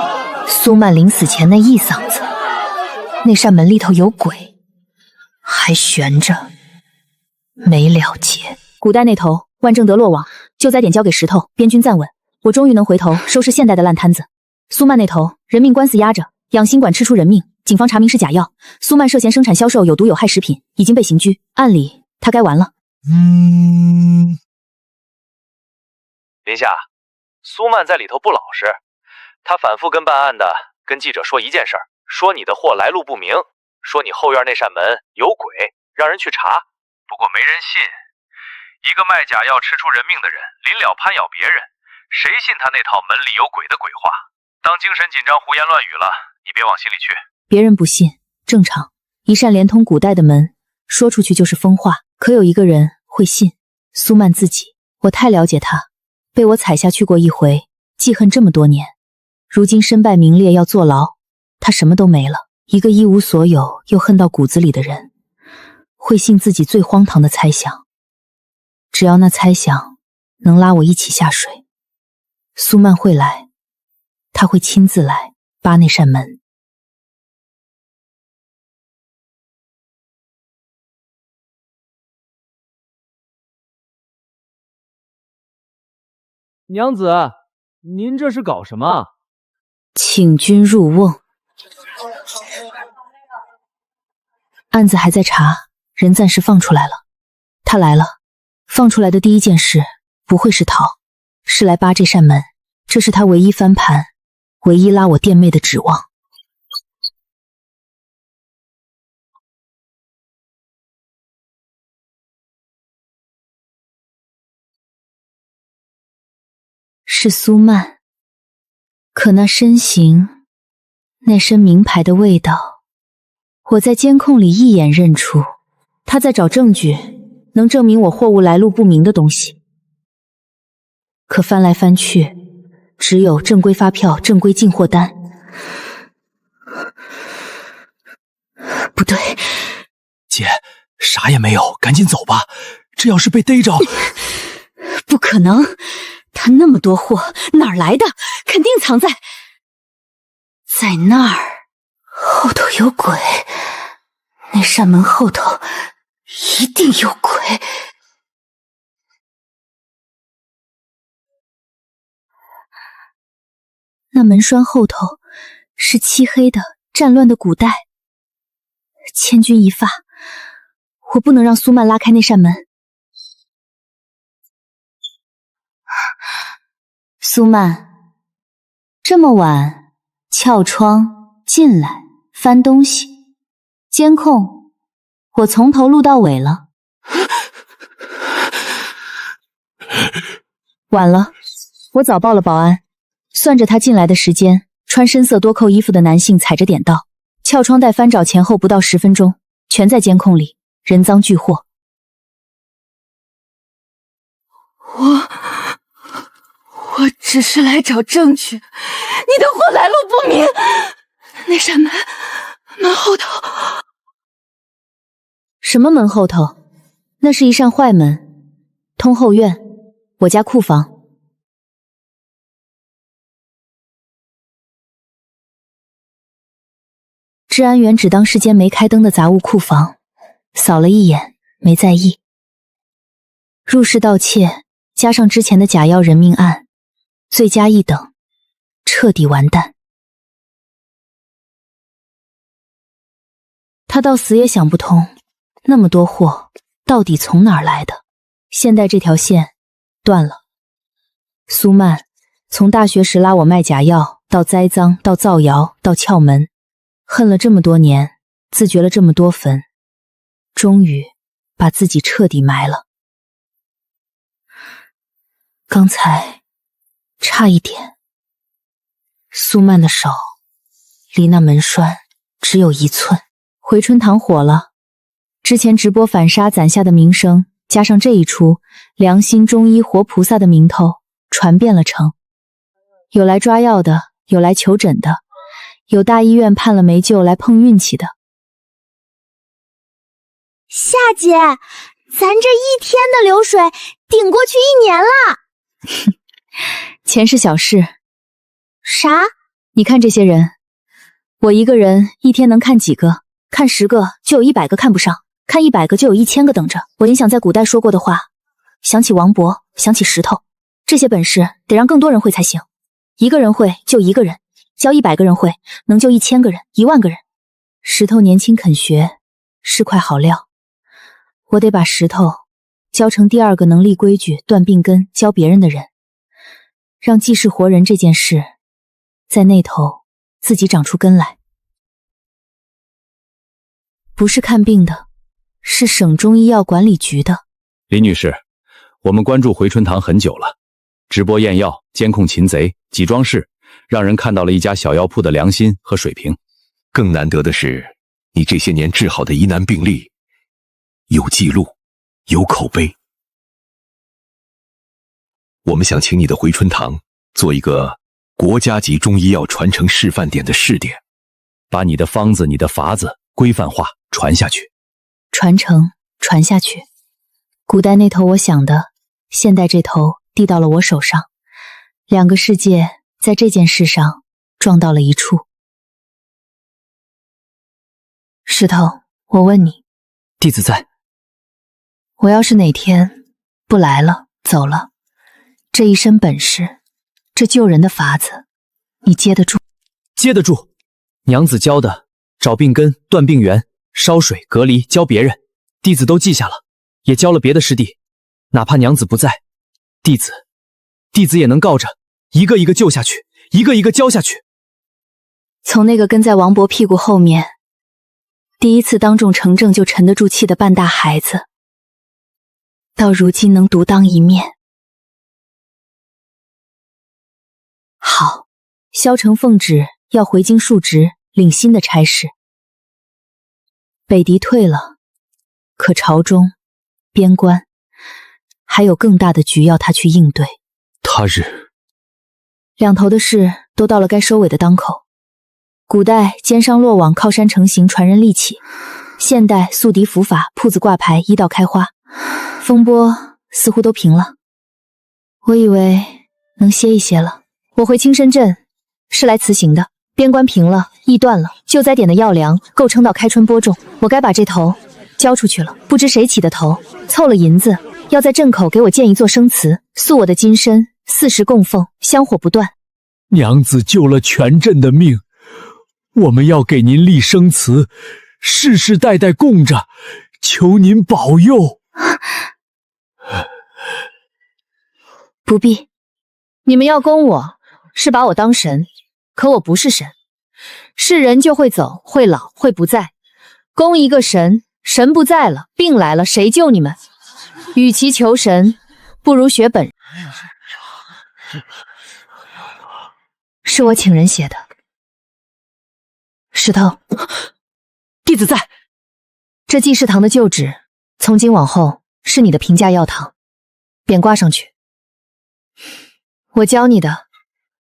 [SPEAKER 1] 苏曼临死前那一嗓子，那扇门里头有鬼，还悬着没了结。
[SPEAKER 2] 古代那头万正德落网，救灾点交给石头，边军暂稳，我终于能回头收拾现代的烂摊子。苏曼那头人命官司压着，养心馆吃出人命，警方查明是假药，苏曼涉嫌生产销售有毒有害食品，已经被刑拘，按理他该完了。
[SPEAKER 13] 林夏，苏曼在里头不老实，他反复跟办案的跟记者说一件事儿，说你的货来路不明，说你后院那扇门有鬼，让人去查，不过没人信。一个卖假药吃出人命的人，临了攀咬别人，谁信他那套门里有鬼的鬼话？当精神紧张胡言乱语了，你别往心里去。
[SPEAKER 2] 别人不信，正常。一扇连通古代的门，说出去就是疯话，可有一个人会信，苏曼自己。我太了解他，被我踩下去过一回，记恨这么多年，如今身败名裂要坐牢，他什么都没了。一个一无所有又恨到骨子里的人，会信自己最荒唐的猜想。只要那猜想能拉我一起下水，苏曼会来，他会亲自来扒那扇门。
[SPEAKER 8] 娘子，您这是搞什么？
[SPEAKER 2] 请君入瓮。案子还在查，人暂时放出来了。他来了，放出来的第一件事不会是逃，是来扒这扇门。这是他唯一翻盘，唯一拉我店妹的指望。是苏曼，可那身形，那身名牌的味道，我在监控里一眼认出。他在找证据，能证明我货物来路不明的东西。可翻来翻去，只有正规发票、正规进货单。不对，
[SPEAKER 7] 姐，啥也没有，赶紧走吧。这要是被逮着，
[SPEAKER 10] 不可能。他那么多货哪儿来的？肯定藏在那儿。后头有鬼，那扇门后头一定有鬼。
[SPEAKER 2] 那门栓后头是漆黑的、战乱的古代。千钧一发，我不能让苏曼拉开那扇门。苏曼，这么晚撬窗进来翻东西，监控我从头录到尾了。晚了，我早报了保安。算着他进来的时间，穿深色多扣衣服的男性踩着点到，撬窗带翻找前后不到10分钟，全在监控里，人赃俱获。
[SPEAKER 10] 我只是来找证据，你的货来路不明。那扇门后头，
[SPEAKER 2] 什么门后头？那是一扇坏门，通后院，我家库房。治安员只当是间没开灯的杂物库房，扫了一眼，没在意。入室盗窃，加上之前的假药人命案，罪加一等，彻底完蛋。他到死也想不通，那么多货到底从哪儿来的？现在这条线断了。苏曼从大学时拉我卖假药，到栽赃，到造谣，到撬门，恨了这么多年，自掘了这么多坟，终于把自己彻底埋了。刚才差一点，苏曼的手离那门栓只有1寸。回春堂火了，之前直播反杀攒下的名声，加上这一出良心中医活菩萨的名头，传遍了城。有来抓药的，有来求诊的，有大医院判了没救来碰运气的。
[SPEAKER 12] 夏姐，咱这一天的流水顶过去1年了。
[SPEAKER 2] 钱是小事。
[SPEAKER 12] 啥？
[SPEAKER 2] 你看这些人，我一个人一天能看几个？看10个就有100个看不上，看100个就有1000个等着。我联想在古代说过的话，想起王勃，想起石头，这些本事得让更多人会才行。一个人会就一个人，教100个人会，能救1000个人，10000个人。石头年轻肯学，是块好料。我得把石头教成第2个能立规矩、断病根、教别人的人，让济世活人这件事在那头自己长出根来。不是看病的，是省中医药管理局的。
[SPEAKER 5] 林女士，我们关注回春堂很久了，直播验药、监控擒贼、挤装饰，让人看到了一家小药铺的良心和水平。
[SPEAKER 15] 更难得的是，你这些年治好的疑难病例有记录，有口碑。我们想请你的回春堂做一个国家级中医药传承示范点的试点，
[SPEAKER 5] 把你的方子、你的法子规范化传下去。
[SPEAKER 2] 传承传下去，古代那头我想的，现代这头递到了我手上，2个世界在这件事上撞到了一处。石头，我问你，
[SPEAKER 4] 弟子在。
[SPEAKER 2] 我要是哪天不来了，走了，这一身本事，这救人的法子，你接得住？
[SPEAKER 6] 接得住。娘子教的找病根、断病源、烧水、隔离，教别人，弟子都记下了，也教了别的师弟。哪怕娘子不在，弟子也能告着，一个一个救下去，一个一个教下去。
[SPEAKER 2] 从那个跟在王勃屁股后面，第一次当众成证就沉得住气的半大孩子，到如今能独当一面。好，萧承奉旨要回京述职，领新的差事。北狄退了，可朝中、边关还有更大的局要他去应对。
[SPEAKER 6] 他日
[SPEAKER 2] 两头的事都到了该收尾的当口。古代奸商落网，靠山成形，传人力气；现代宿敌伏法，铺子挂牌，医道开花，风波似乎都平了。我以为能歇一歇了。我回青深镇是来辞行的，边关平了，役断了，救灾点的药粮够撑到开春播种，我该把这头交出去了。不知谁起的头，凑了银子，要在镇口给我建一座生祠，塑我的金身，40供奉，香火不断。
[SPEAKER 5] 娘子救了全镇的命，我们要给您立生祠，世世代代供着，求您保佑。
[SPEAKER 2] 不必，
[SPEAKER 1] 你们要供我，是把我当神，可我不是神。是人就会走，会老，会不在。供一个神，神不在了，病来了，谁救你们？与其求神，不如学本。是我请人写的。石头，
[SPEAKER 2] 弟子在。
[SPEAKER 1] 这济世堂的旧址，从今往后是你的平价药堂，便挂上去。我教你的，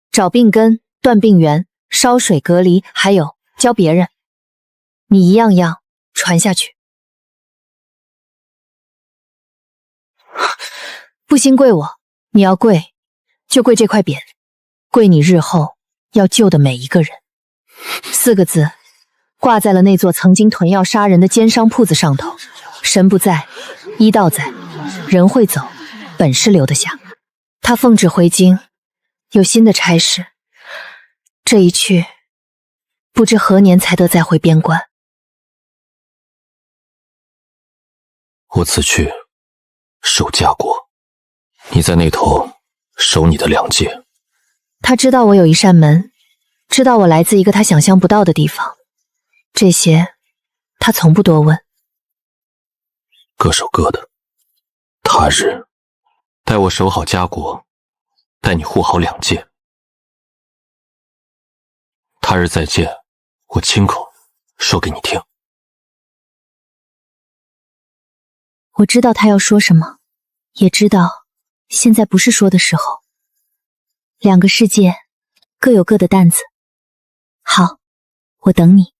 [SPEAKER 1] 找病根、断病源、烧水隔离，还有教别人，你一样样传下去。不兴跪我，你要跪，就跪这块匾，跪你日后要救的每一个人。4个字，挂在了那座曾经囤药杀人的奸商铺子上头。神不在，医道在，人会走，本事留得下。他奉旨回京，有新的差事，这一去，不知何年才得再回边关。
[SPEAKER 3] 我此去守家国，你在那头守你的两界。
[SPEAKER 1] 他知道我有一扇门，知道我来自一个他想象不到的地方，这些他从不多问。
[SPEAKER 3] 各守各的，他日待我守好家国，待你护好两界。他日再见，我亲口说给你听。
[SPEAKER 2] 我知道他要说什么，也知道现在不是说的时候。2个世界各有各的担子。好，我等你，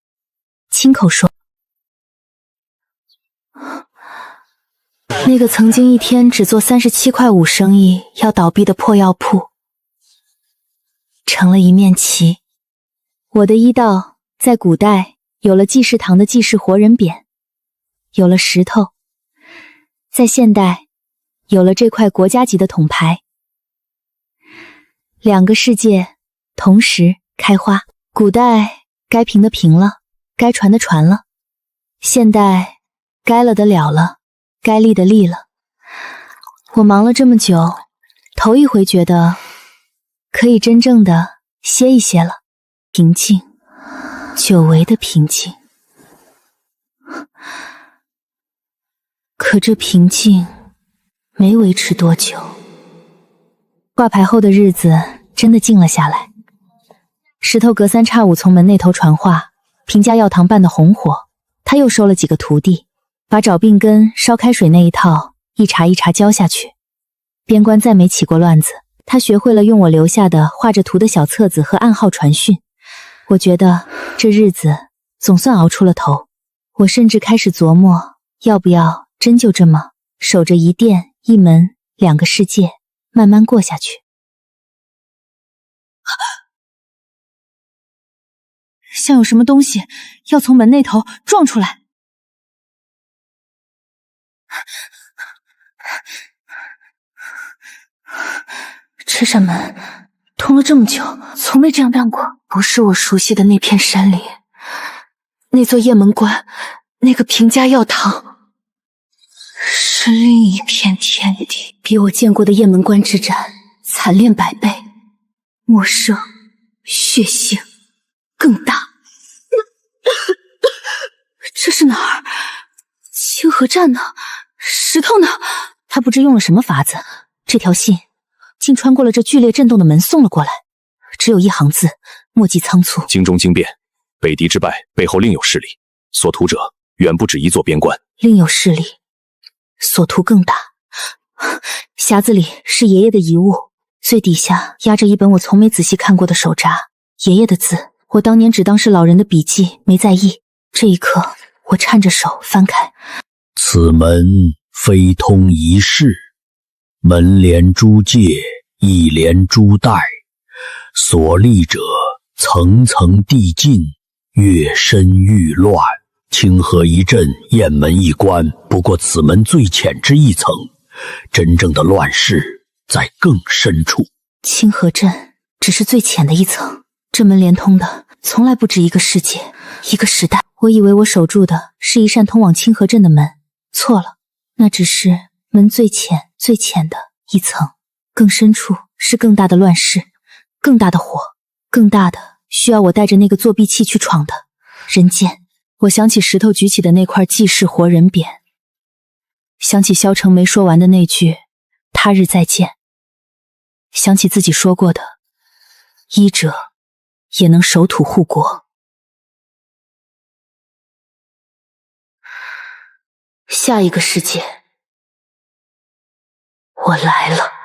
[SPEAKER 2] 亲口说。那个曾经一天只做37.5块生意要倒闭的破药铺，成了一面旗。我的医道在古代有了济世堂的济世活人匾，有了石头，在现代有了这块国家级的铜牌。2个世界同时开花。古代该平的平了，该传的传了，现代该了的了了，该立的立了。我忙了这么久，头一回觉得可以真正的歇一歇了。平静，久违的平静。可这平静没维持多久。挂牌后的日子真的静了下来。石头隔3差5从门那头传话，平家药堂办得红火，他又收了几个徒弟，把找病根、烧开水那一套一茬一茬教下去。边关再没起过乱子，他学会了用我留下的画着图的小册子和暗号传讯。我觉得这日子总算熬出了头。我甚至开始琢磨，要不要真就这么守着一店一门2个世界，慢慢过下去。像有什么东西要从门那头撞出来。这扇门通了这么久，从没这样亮过。不是我熟悉的那片山林，那座雁门关，那个平家药堂，是另一片天地，比我见过的雁门关之战惨烈100倍，陌生、血腥更大。这是哪儿？清河站呢？石头呢？他不知用了什么法子，这条信竟穿过了这剧烈震动的门送了过来。只有1行字，墨迹仓促。
[SPEAKER 15] 京中惊变，北敌之败背后另有势力，所图者远不止一座边关。
[SPEAKER 2] 另有势力，所图更大。匣子里是爷爷的遗物，最底下压着一本我从没仔细看过的手札，爷爷的字，我当年只当是老人的笔记，没在意。这一刻，我颤着手翻开。
[SPEAKER 16] 此门非通一室，门连珠界，一连珠带，所立者层层递进，越深愈乱。清河一镇，雁门一关，不过此门最浅之一层，真正的乱世在更深处。
[SPEAKER 2] 清河镇只是最浅的一层，这门连通的从来不止一个世界，一个时代。我以为我守住的是一扇通往清河镇的门，错了，那只是门最浅最浅的一层，更深处是更大的乱世，更大的火，更大的需要我带着那个作弊器去闯的人间。我想起石头举起的那块济世活人匾，想起萧成没说完的那句他日再见，想起自己说过的医者也能守土护国。
[SPEAKER 10] 下一个世界，我来了。